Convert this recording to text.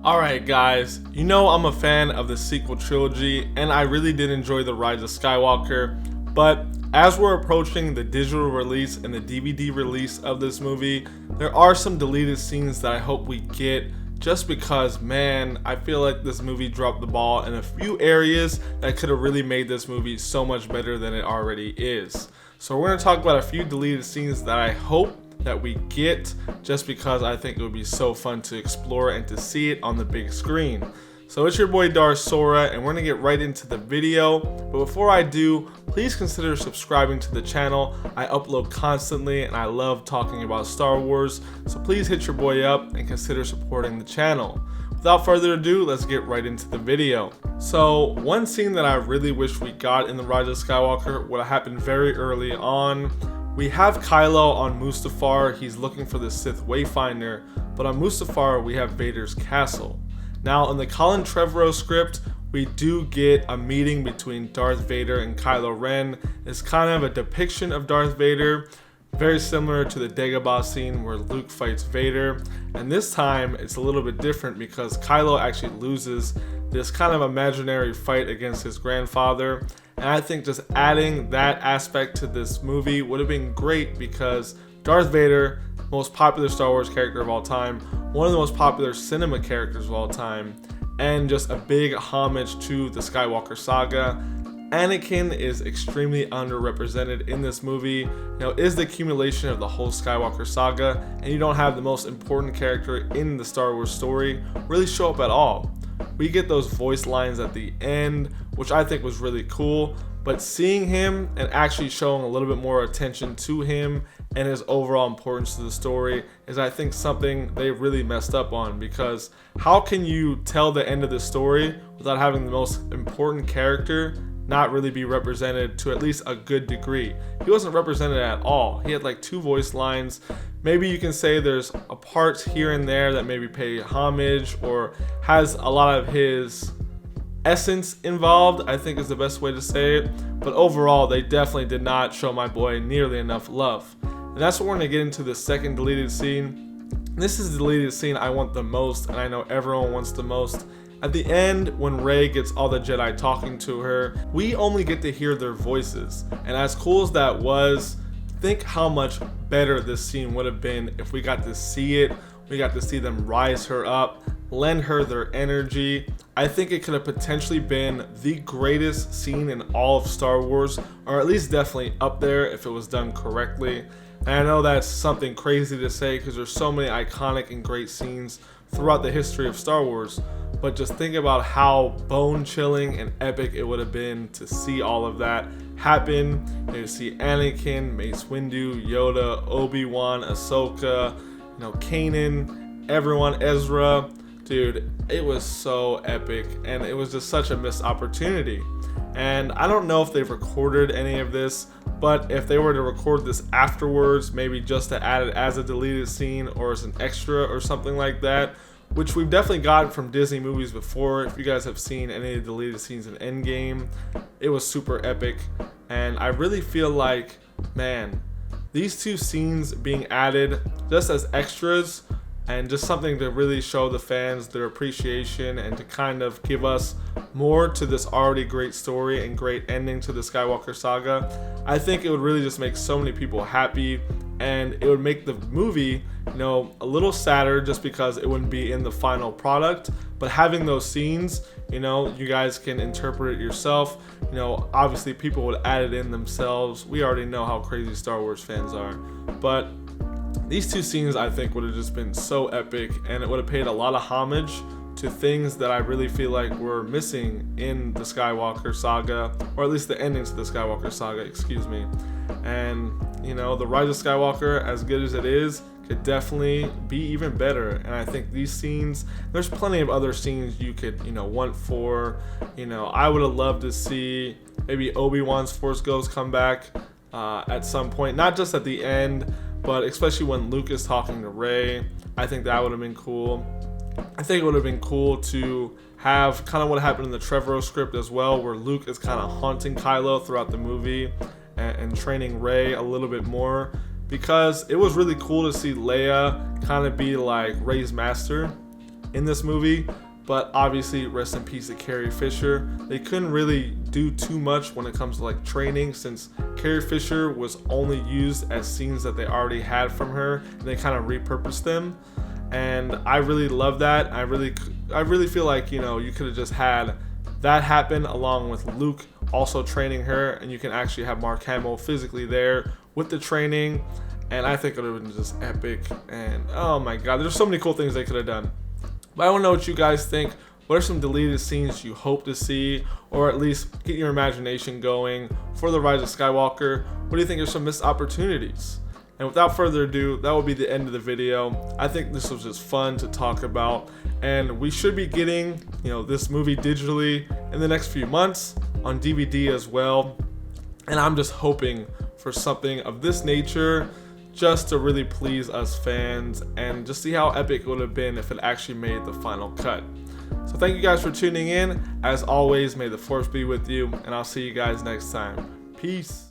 Alright guys, you know I'm a fan of the sequel trilogy and I really did enjoy the Rise of Skywalker, but as we're approaching the digital release and the DVD release of this movie, there are some deleted scenes that I hope we get, just because, man, I feel like this movie dropped the ball in a few areas that could have really made this movie so much better than it already is. So we're going to talk about a few deleted scenes that I hope that we get, just because I think it would be so fun to explore and to see it on the big screen. So it's your boy Dar Sora, and we're gonna get right into the video. But before I do, please consider subscribing to the channel. I upload constantly and I love talking about Star Wars, so please hit your boy up and consider supporting the channel. Without further ado, let's get right into the video. So one scene that I really wish we got in the Rise of Skywalker would have happened very early on. We have Kylo on Mustafar. He's looking for the Sith Wayfinder, but on Mustafar we have Vader's castle. Now in the Colin Trevorrow script, we do get a meeting between Darth Vader and Kylo Ren. It's kind of a depiction of Darth Vader, very similar to the Dagobah scene where Luke fights Vader. And this time it's a little bit different because Kylo actually loses this kind of imaginary fight against his grandfather. And I think just adding that aspect to this movie would have been great, because Darth Vader, most popular Star Wars character of all time, one of the most popular cinema characters of all time, and just a big homage to the Skywalker Saga. Anakin is extremely underrepresented in this movie. You know, is the accumulation of the whole Skywalker Saga, and you don't have the most important character in the Star Wars story really show up at all. We get those voice lines at the end, which I think was really cool, but seeing him and actually showing a little bit more attention to him and his overall importance to the story is, I think, something they really messed up on, because how can you tell the end of the story without having the most important character not really be represented to at least a good degree? He wasn't represented at all. He had like 2 voice lines. Maybe you can say there's a part here and there that maybe pay homage or has a lot of his essence involved, I think is the best way to say it. But overall, they definitely did not show my boy nearly enough love. And that's what we're gonna get into the second deleted scene. This is the deleted scene I want the most, and I know everyone wants the most. At the end, when Rey gets all the Jedi talking to her, we only get to hear their voices. And as cool as that was, think how much better this scene would have been if we got to see it. We got to see them rise her up, lend her their energy. I think it could have potentially been the greatest scene in all of Star Wars, or at least definitely up there if it was done correctly. And I know that's something crazy to say because there's so many iconic and great scenes throughout the history of Star Wars, but just think about how bone-chilling and epic it would have been to see all of that happen. You see Anakin, Mace Windu, Yoda, Obi-Wan, Ahsoka, Kanan, everyone, Ezra. Dude, it was so epic, and it was just such a missed opportunity. And I don't know if they've recorded any of this, but if they were to record this afterwards, maybe just to add it as a deleted scene or as an extra or something like that, which we've definitely gotten from Disney movies before. If you guys have seen any of the deleted scenes in Endgame, it was super epic. And I really feel like, man, these 2 scenes being added just as extras and just something to really show the fans their appreciation and to kind of give us more to this already great story and great ending to the Skywalker Saga, I think it would really just make so many people happy, and it would make the movie, a little sadder just because it wouldn't be in the final product. But having those scenes, you guys can interpret it yourself. Obviously people would add it in themselves. We already know how crazy Star Wars fans are, but these 2 scenes I think would have just been so epic, and it would have paid a lot of homage to things that I really feel like were missing in the Skywalker Saga, or at least the endings to the Skywalker Saga, excuse me. And the Rise of Skywalker, as good as it is, could definitely be even better. And I think these scenes, there's plenty of other scenes you could want for. I would have loved to see maybe Obi-Wan's Force Ghost come back at some point, not just at the end, but especially when Luke is talking to Rey. I think that would have been cool. I think it would have been cool to have kind of what happened in the Trevorrow script as well, where Luke is kind of haunting Kylo throughout the movie and training Rey a little bit more, because it was really cool to see Leia kind of be like Rey's master in this movie. But obviously, rest in peace to Carrie Fisher. They couldn't really do too much when it comes to like training, since Carrie Fisher was only used as scenes that they already had from her, and they kind of repurposed them. And I really love that. I really feel like, you know, you could have just had that happen along with Luke also training her, and you can actually have Mark Hamill physically there with the training. And I think it would have been just epic. And oh my god, there's so many cool things they could have done. But I want to know what you guys think. What are some deleted scenes you hope to see, or at least get your imagination going for the Rise of Skywalker? What do you think are some missed opportunities? And without further ado, that will be the end of the video. I think this was just fun to talk about, and we should be getting, you know, this movie digitally in the next few months on DVD as well. And I'm just hoping for something of this nature, just to really please us fans and just see how epic it would have been if it actually made the final cut. So thank you guys for tuning in. As always, may the force be with you, and I'll see you guys next time. Peace.